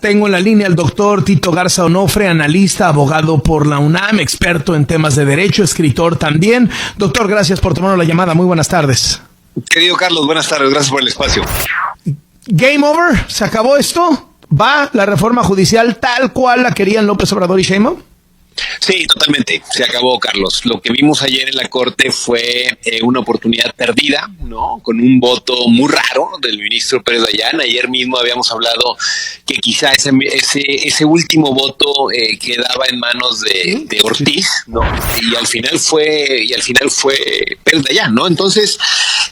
Tengo en la línea al doctor Tito Garza Onofre, analista, abogado por la UNAM, experto en temas de derecho, escritor también. Doctor, gracias por tomarnos la llamada. Muy buenas tardes. Querido Carlos, buenas tardes. Gracias por el espacio. Game over. ¿Se acabó esto? ¿Va la reforma judicial tal cual la querían López Obrador y Sheinbaum? Sí, totalmente. Se acabó, Carlos. Lo que vimos ayer en la Corte fue una oportunidad perdida, ¿no? Con un voto muy raro del ministro Pérez Dayán. Ayer mismo habíamos hablado que quizá ese último voto quedaba en manos de Ortiz, ¿no? Y al final fue Pérez Dayán, ¿no? Entonces,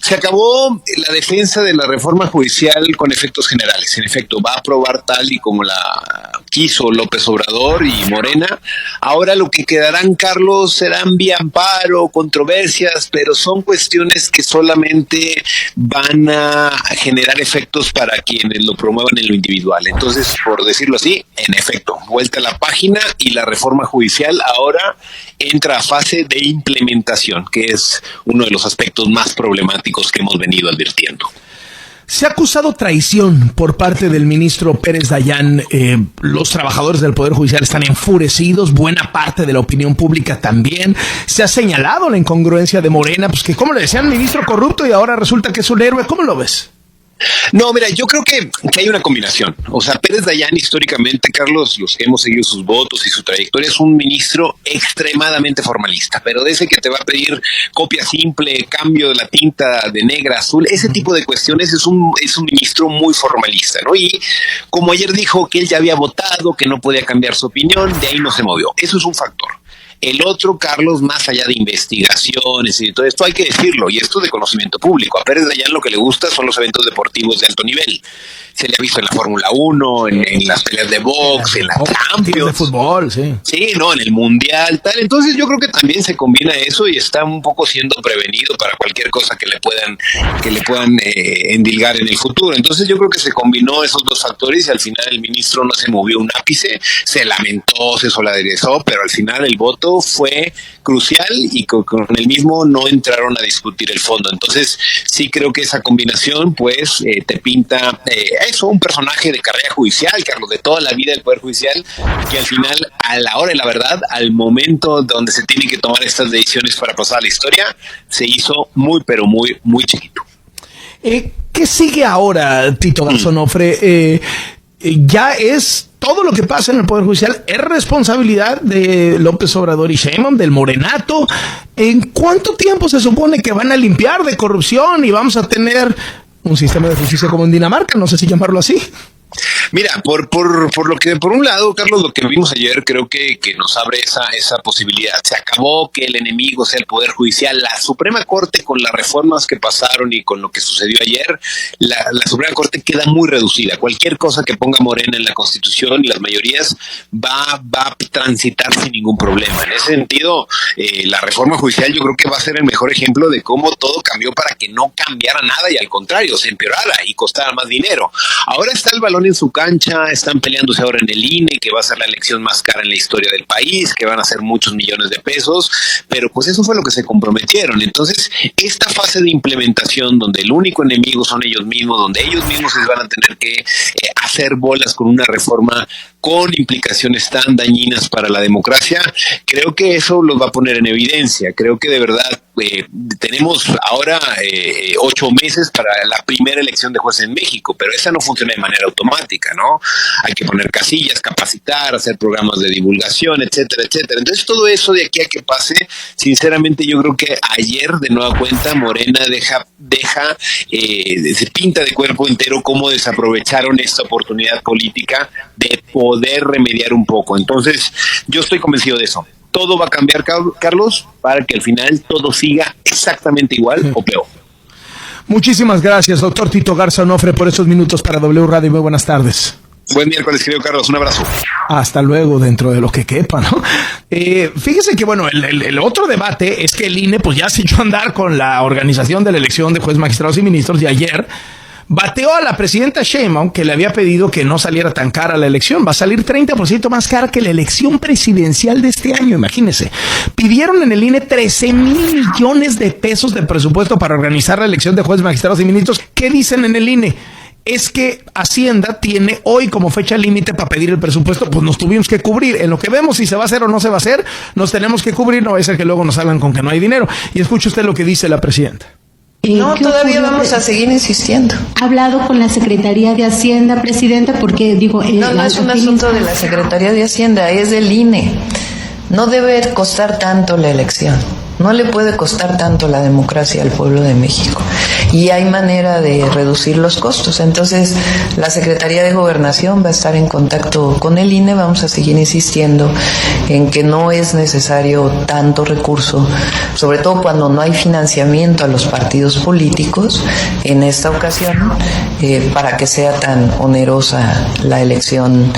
se acabó la defensa de la reforma judicial con efectos generales. En efecto, va a aprobar tal y como la quiso López Obrador y Morena. Ahora lo que quedarán, Carlos, serán vía amparo, controversias, pero son cuestiones que solamente van a generar efectos para quienes lo promuevan en lo individual. Entonces, por decirlo así, en efecto, vuelta a la página y la reforma judicial ahora entra a fase de implementación, que es uno de los aspectos más problemáticos que hemos venido advirtiendo. Se ha acusado traición por parte del ministro Pérez Dayán. Los trabajadores del Poder Judicial están enfurecidos, buena parte de la opinión pública también. Se ha señalado la incongruencia de Morena, pues que como le decían ministro corrupto y ahora resulta que es un héroe. ¿Cómo lo ves? No, mira, yo creo que hay una combinación. O sea, Pérez Dayán históricamente, Carlos, los que hemos seguido sus votos y su trayectoria, es un ministro extremadamente formalista, pero de ese que te va a pedir copia simple, cambio de la tinta de negra a azul, ese tipo de cuestiones es un ministro muy formalista, ¿no? Y como ayer dijo que él ya había votado, que no podía cambiar su opinión, de ahí no se movió. Eso es un factor. El otro, Carlos, más allá de investigaciones y todo esto, hay que decirlo, y esto es de conocimiento público. A Pérez Dayán lo que le gusta son los eventos deportivos de alto nivel. Se le ha visto en la Fórmula 1, en las peleas de box, en la Champions. De fútbol, sí. Sí, no, en el Mundial, tal. Entonces yo creo que también se combina eso y está un poco siendo prevenido para cualquier cosa que le puedan endilgar en el futuro. Entonces yo creo que se combinó esos dos factores y al final el ministro no se movió un ápice, se lamentó, se solidarizó, pero al final el voto fue crucial y con el mismo no entraron a discutir el fondo. Entonces sí creo que esa combinación pues te pinta eso, un personaje de carrera judicial, Carlos, de toda la vida del Poder Judicial, que al final, a la hora de la verdad, al momento donde se tienen que tomar estas decisiones para pasar a la historia, se hizo muy, pero muy, muy chiquito. ¿Qué sigue ahora, Tito Garza Onofre? Ya es todo lo que pasa en el Poder Judicial es responsabilidad de López Obrador y Sheinbaum, del morenato. ¿En cuánto tiempo se supone que van a limpiar de corrupción y vamos a tener un sistema de justicia como en Dinamarca? No sé si llamarlo así. Mira, por lo que, por un lado, Carlos, lo que vimos ayer creo que nos abre esa posibilidad. Se acabó que el enemigo sea el Poder Judicial. La Suprema Corte, con las reformas que pasaron y con lo que sucedió ayer, la Suprema Corte queda muy reducida. Cualquier cosa que ponga Morena en la Constitución y las mayorías va a transitar sin ningún problema. En ese sentido, la reforma judicial yo creo que va a ser el mejor ejemplo de cómo todo cambió para que no cambiara nada y al contrario, se empeorara y costara más dinero. Ahora está el balón en su cancha, están peleándose ahora en el INE, que va a ser la elección más cara en la historia del país, que van a ser muchos millones de pesos, pero pues eso fue lo que se comprometieron. Entonces, esta fase de implementación, donde el único enemigo son ellos mismos, donde ellos mismos se van a tener que hacer bolas con una reforma con implicaciones tan dañinas para la democracia, creo que eso los va a poner en evidencia. Creo que de verdad tenemos ahora 8 meses para la primera elección de jueces en México, pero esa no funciona de manera automática, ¿no? Hay que poner casillas, capacitar, hacer programas de divulgación, etcétera, etcétera. Entonces todo eso de aquí a que pase, sinceramente yo creo que ayer de nueva cuenta Morena se pinta de cuerpo entero cómo desaprovecharon esta oportunidad política de poder remediar un poco. Entonces yo estoy convencido de eso. Todo va a cambiar, Carlos, para que al final todo siga exactamente igual o peor. Muchísimas gracias, doctor Tito Garza Onofre, por estos minutos para W Radio. Muy buenas tardes. Buen miércoles, querido Carlos. Un abrazo. Hasta luego, dentro de lo que quepa, ¿no? Fíjese que, bueno, el otro debate es que el INE pues ya se echó a andar con la organización de la elección de jueces, magistrados y ministros, y ayer bateó a la presidenta Sheinbaum, que le había pedido que no saliera tan cara la elección. Va a salir 30% más cara que la elección presidencial de este año, imagínense. Pidieron en el INE 13,000 millones de pesos de presupuesto para organizar la elección de jueces, magistrados y ministros. ¿Qué dicen en el INE? es que Hacienda tiene hoy como fecha límite para pedir el presupuesto, pues nos tuvimos que cubrir. En lo que vemos si se va a hacer o no se va a hacer, nos tenemos que cubrir, no va a ser que luego nos salgan con que no hay dinero. Y escuche usted lo que dice la presidenta. No, todavía vamos a seguir insistiendo. ¿Ha hablado con la Secretaría de Hacienda, Presidenta? Porque digo... No es un asunto de la Secretaría de Hacienda, es del INE. No debe costar tanto la elección. No le puede costar tanto la democracia al pueblo de México. Y hay manera de reducir los costos. Entonces, la Secretaría de Gobernación va a estar en contacto con el INE. Vamos a seguir insistiendo en que no es necesario tanto recurso, sobre todo cuando no hay financiamiento a los partidos políticos en esta ocasión, para que sea tan onerosa la elección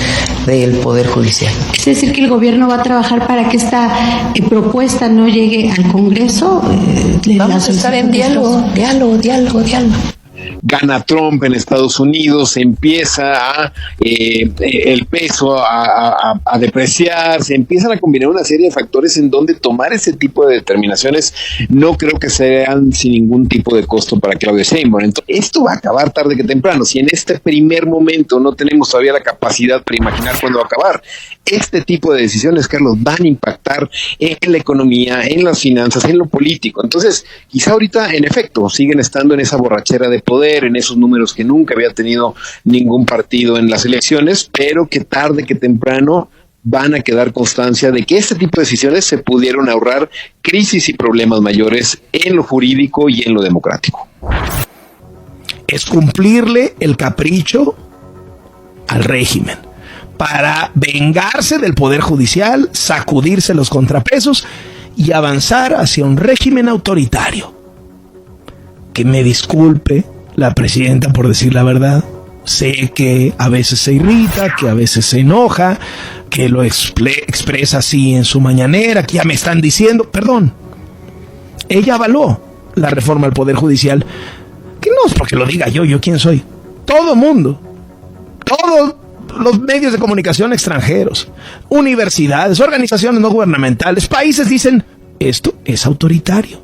del Poder Judicial. Es decir, que el gobierno va a trabajar para que esta propuesta no llegue al Congreso. Vamos a estar en diálogo. Gana Trump en Estados Unidos, empieza el peso a depreciar, se empiezan a combinar una serie de factores en donde tomar ese tipo de determinaciones no creo que sean sin ningún tipo de costo para Claudia Sheinbaum. Entonces, esto va a acabar tarde que temprano. Si en este primer momento no tenemos todavía la capacidad para imaginar cuándo va a acabar, este tipo de decisiones, Carlos, van a impactar en la economía, en las finanzas, en lo político. Entonces, quizá ahorita, en efecto, siguen estando en esa borrachera de poder, en esos números que nunca había tenido ningún partido en las elecciones, pero que tarde que temprano van a quedar constancia de que este tipo de decisiones se pudieron ahorrar crisis y problemas mayores en lo jurídico y en lo democrático. Es cumplirle el capricho al régimen para vengarse del Poder Judicial, sacudirse los contrapesos y avanzar hacia un régimen autoritario. Que me disculpe la presidenta por decir la verdad. Sé que a veces se irrita, que a veces se enoja, que lo expresa así en su mañanera, que ya me están diciendo, perdón. Ella avaló la reforma al Poder Judicial, que no es porque lo diga yo quién soy. Todo mundo, todos los medios de comunicación extranjeros, universidades, organizaciones no gubernamentales, países dicen, esto es autoritario.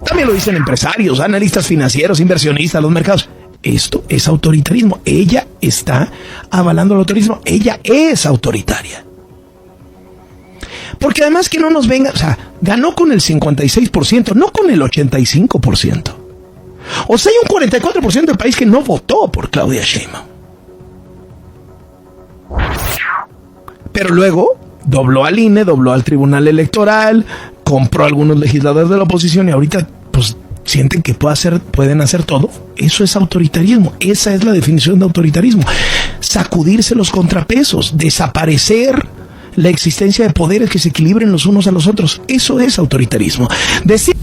También lo dicen empresarios, analistas financieros, inversionistas, los mercados. Esto es autoritarismo. Ella está avalando el autoritarismo. Ella es autoritaria. Porque además que no nos venga, o sea, ganó con el 56%, no con el 85%. O sea, hay un 44% del país que no votó por Claudia Sheinbaum. Pero luego dobló al INE, dobló al Tribunal Electoral, compró a algunos legisladores de la oposición y ahorita pues sienten que pueden hacer todo. Eso es autoritarismo. Esa es la definición de autoritarismo. Sacudirse los contrapesos, desaparecer la existencia de poderes que se equilibren los unos a los otros. Eso es autoritarismo. Decir